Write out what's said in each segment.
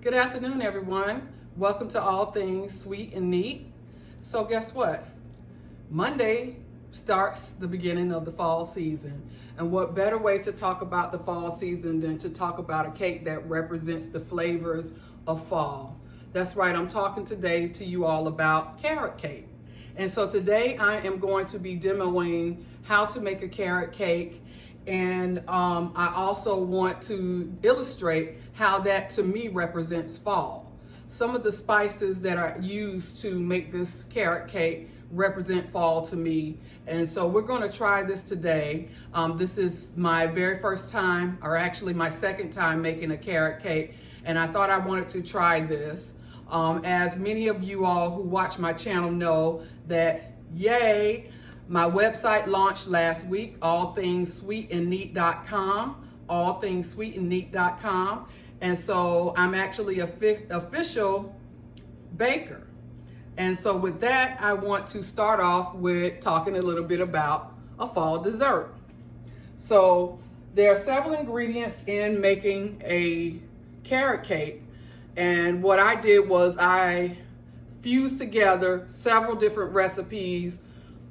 Good afternoon, everyone. Welcome to All Things Sweet and Neat. So guess what? Monday starts the beginning of the fall season. And what better way to talk about the fall season than to talk about a cake that represents the flavors of fall? That's right, I'm talking today to you all about carrot cake. And so today I am going to be demoing how to make a carrot cake, and I also want to illustrate how that to me represents fall. Some of the spices that are used to make this carrot cake represent fall to me, and so we're going to try this today. This is my very first time, or actually my second time making a carrot cake, and I thought I wanted to try this. As many of you all who watch my channel know that, yay, my website launched last week, allthingssweetandneat.com, allthingssweetandneat.com, and so I'm actually an official baker. And so with that, I want to start off with talking a little bit about a fall dessert. So there are several ingredients in making a carrot cake, and what I did was I fused together several different recipes,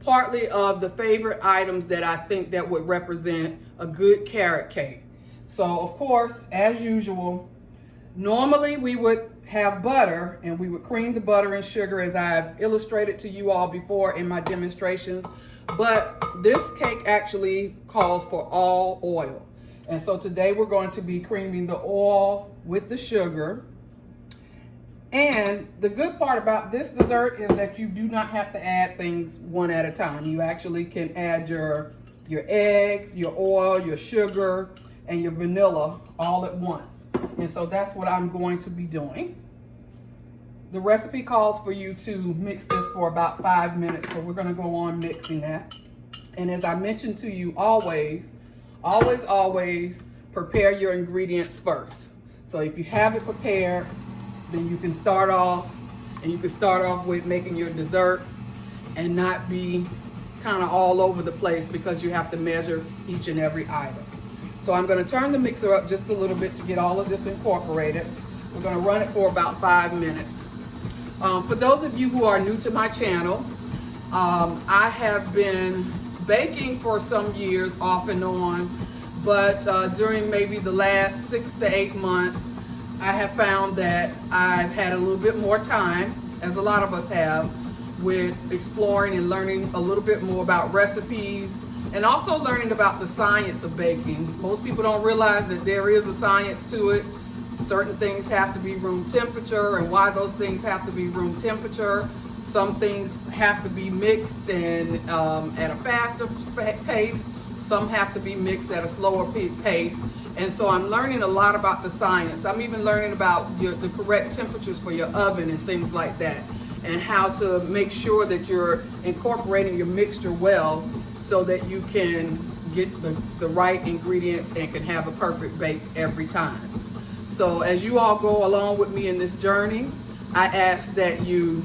partly of the favorite items that I think that would represent a good carrot cake. So of course, as usual, normally we would have butter and we would cream the butter and sugar as I've illustrated to you all before in my demonstrations, but this cake actually calls for all oil. And so today we're going to be creaming the oil with the sugar. And the good part about this dessert is that you do not have to add things one at a time. You actually can add your eggs, your oil, your sugar, and your vanilla all at once. And so that's what I'm going to be doing. The recipe calls for you to mix this for about 5 minutes, so we're going to go on mixing that. And as I mentioned to you, always prepare your ingredients first. So if you have it prepared, then you can start off, and you can start off with making your dessert and not be kind of all over the place because you have to measure each and every item. So I'm going to turn the mixer up just a little bit to get all of this incorporated. We're going to run it for about 5 minutes. For those of you who are new to my channel, I have been baking for some years off and on, but during maybe the last 6 to 8 months, I have found that I've had a little bit more time, as a lot of us have, with exploring and learning a little bit more about recipes and also learning about the science of baking. Most people don't realize that there is a science to it. Certain things have to be room temperature, and why those things have to be room temperature. Some things have to be mixed and at a faster pace. Some have to be mixed at a slower pace. And so I'm learning a lot about the science. I'm even learning about the correct temperatures for your oven and things like that, and how to make sure that you're incorporating your mixture well so that you can get the right ingredients and can have a perfect bake every time. So as you all go along with me in this journey, I ask that you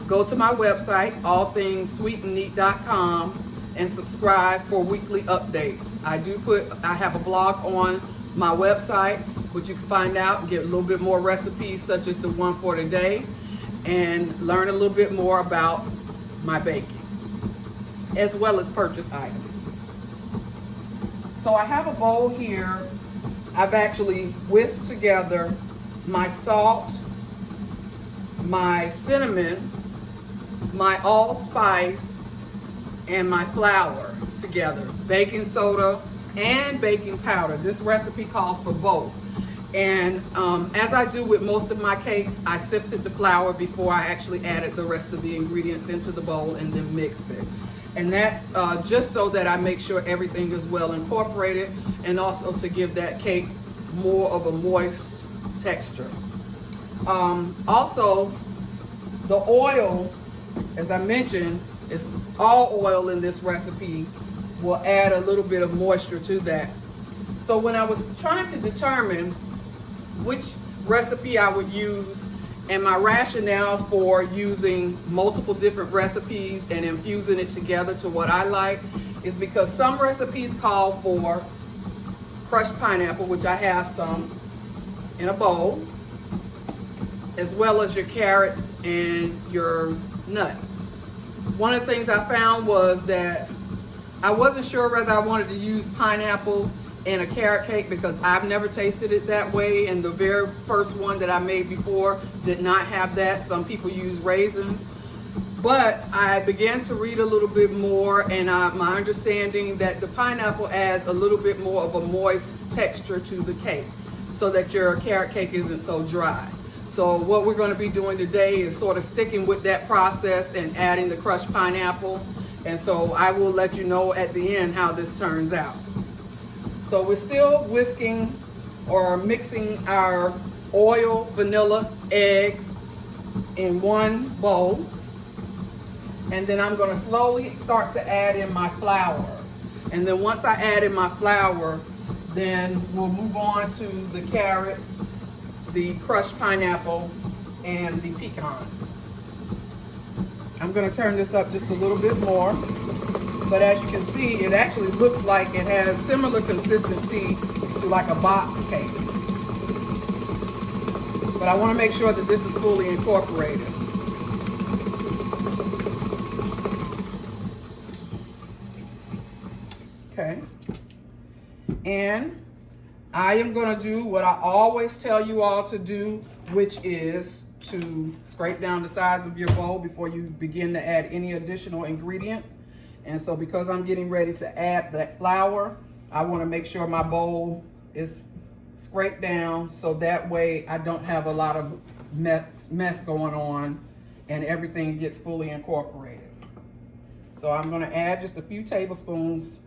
go to my website, allthingssweetandneat.com, and subscribe for weekly updates. I have a blog on my website, which you can find out and get a little bit more recipes such as the one for today, and learn a little bit more about my baking, as well as purchase items. So I have a bowl here. I've actually whisked together my salt, my cinnamon, my allspice, and my flour together, baking soda and baking powder. This recipe calls for both. And as I do with most of my cakes, I sifted the flour before I actually added the rest of the ingredients into the bowl and then mixed it. And that's just so that I make sure everything is well incorporated, and also to give that cake more of a moist texture. Also, the oil, as I mentioned, is all oil in this recipe, will add a little bit of moisture to that. So when I was trying to determine which recipe I would use, and my rationale for using multiple different recipes and infusing it together to what I like, is because some recipes call for crushed pineapple, which I have some in a bowl. as well as your carrots and your nuts. One of the things I found was that I wasn't sure whether I wanted to use pineapple in a carrot cake because I've never tasted it that way, and the very first one that I made before did not have that. Some people use raisins. But I began to read a little bit more, and my understanding that the pineapple adds a little bit more of a moist texture to the cake so that your carrot cake isn't so dry. So what we're going to be doing today is sort of sticking with that process and adding the crushed pineapple. And so I will let you know at the end how this turns out. So we're still whisking or mixing our oil, vanilla, eggs in one bowl. And then I'm going to slowly start to add in my flour. And then once I add in my flour, then we'll move on to the carrots, the crushed pineapple, and the pecans. I'm going to turn this up just a little bit more. But as you can see, it actually looks like it has similar consistency to like a box cake. But I want to make sure that this is fully incorporated. Okay. And I am going to do what I always tell you all to do, which is to scrape down the sides of your bowl before you begin to add any additional ingredients. And so because I'm getting ready to add that flour, I want to make sure my bowl is scraped down so that way I don't have a lot of mess going on and everything gets fully incorporated. So I'm going to add just a few tablespoons,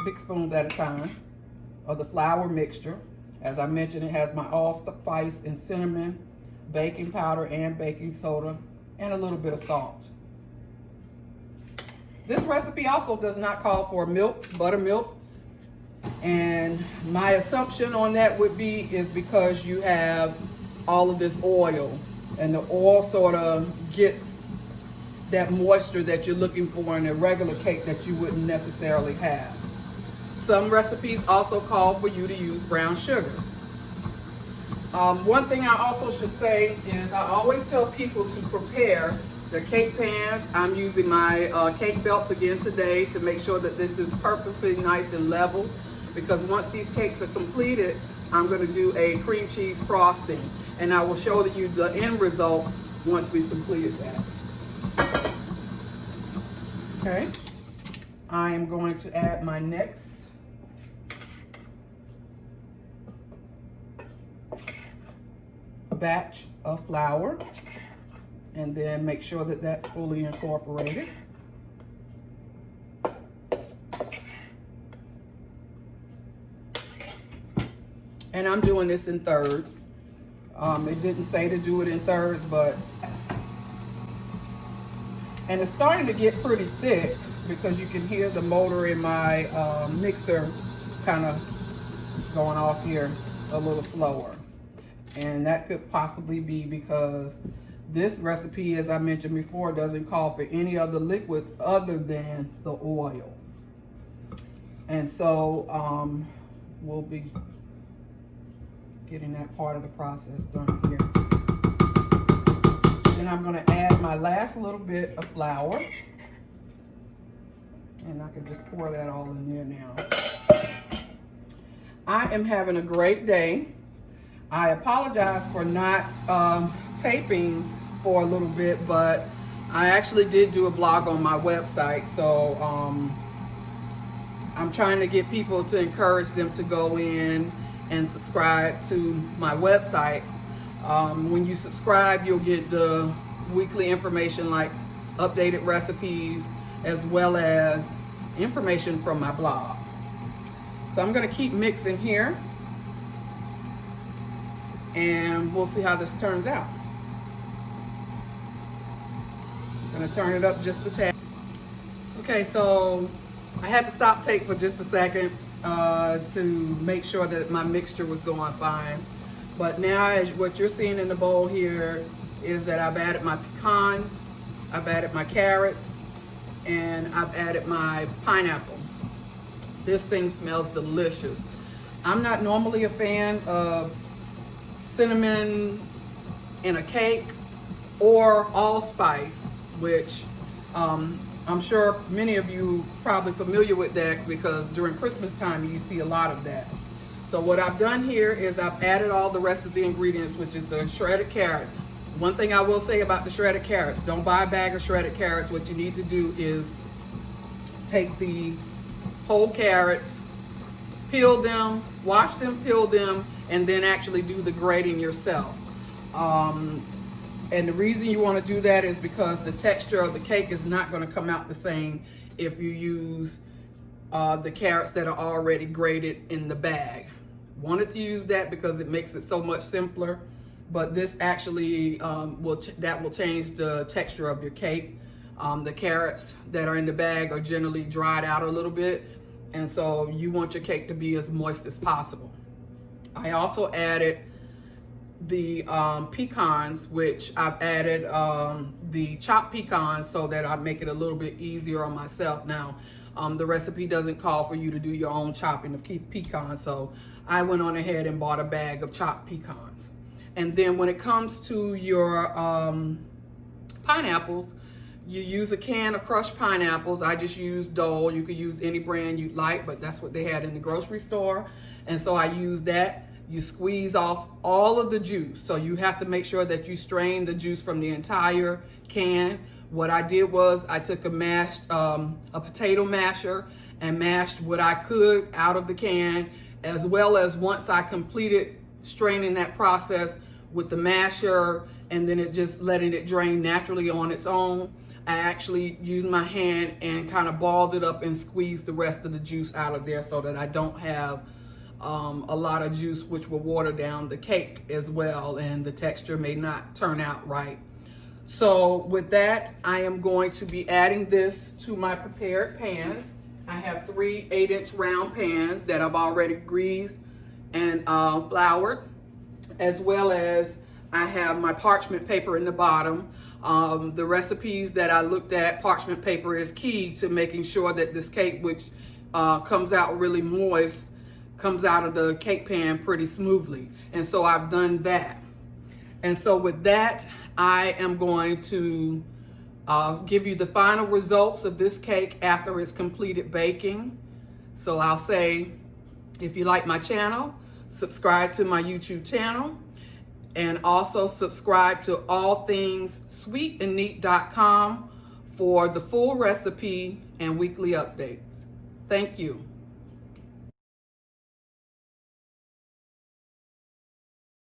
big spoons at a time, of the flour mixture. As I mentioned, it has my allspice and cinnamon, baking powder and baking soda, and a little bit of salt. This recipe also does not call for milk, buttermilk. And my assumption on that would be is because you have all of this oil, and the oil sort of gets that moisture that you're looking for in a regular cake that you wouldn't necessarily have. Some recipes also call for you to use brown sugar. One thing I also should say is I always tell people to prepare their cake pans. I'm using my cake belts again today to make sure that this is perfectly nice and level, because once these cakes are completed, I'm going to do a cream cheese frosting, and I will show you the end result once we've completed that. Okay, I am going to add my next batch of flour, and then make sure that that's fully incorporated. And I'm doing this in thirds. It didn't say to do it in thirds, and it's starting to get pretty thick because you can hear the motor in my mixer kind of going off here a little slower. And that could possibly be because this recipe, as I mentioned before, doesn't call for any other liquids other than the oil. And so we'll be getting that part of the process done here. Then I'm going to add my last little bit of flour. And I can just pour that all in there now. I am having a great day. I apologize for not taping for a little bit, but I actually did do a blog on my website, so I'm trying to get people to encourage them to go in and subscribe to my website. When you subscribe, you'll get the weekly information like updated recipes as well as information from my blog. So I'm going to keep mixing here, and we'll see how this turns out. I'm going to turn it up just a tad. Okay, so I had to stop tape for just a second to make sure that my mixture was going fine. But now, as what you're seeing in the bowl here is that I've added my pecans, I've added my carrots, and I've added my pineapple. This thing smells delicious. I'm not normally a fan of cinnamon in a cake, or allspice, which I'm sure many of you probably familiar with that because during Christmas time you see a lot of that. So what I've done here is I've added all the rest of the ingredients, which is the shredded carrots. One thing I will say about the shredded carrots, don't buy a bag of shredded carrots. What you need to do is take the whole carrots, peel them, wash them, peel them, and then actually do the grating yourself. And the reason you want to do that is because the texture of the cake is not going to come out the same if you use the carrots that are already grated in the bag. Wanted to use that because it makes it so much simpler, but this actually will change the texture of your cake. The carrots that are in the bag are generally dried out a little bit, and so you want your cake to be as moist as possible. I also added the pecans, which I've added the chopped pecans so that I make it a little bit easier on myself. Now, the recipe doesn't call for you to do your own chopping of pecans, so I went on ahead and bought a bag of chopped pecans. And then when it comes to your pineapples, you use a can of crushed pineapples. I just use Dole. You could use any brand you'd like, but that's what they had in the grocery store. And so I used that. You squeeze off all of the juice. So you have to make sure that you strain the juice from the entire can. What I did was I took a potato masher and mashed what I could out of the can, as well as once I completed straining that process with the masher and then it just letting it drain naturally on its own, I actually used my hand and kind of balled it up and squeezed the rest of the juice out of there so that I don't have a lot of juice, which will water down the cake as well, and the texture may not turn out right. So with that, I am going to be adding this to my prepared pans. I have 3 8-inch round pans that I've already greased and floured, as well as I have my parchment paper in the bottom. The recipes that I looked at, parchment paper is key to making sure that this cake, which comes out really moist, comes out of the cake pan pretty smoothly. And so I've done that. And so with that, I am going to give you the final results of this cake after it's completed baking. So I'll say, if you like my channel, subscribe to my YouTube channel, and also subscribe to allthingssweetandneat.com for the full recipe and weekly updates. Thank you.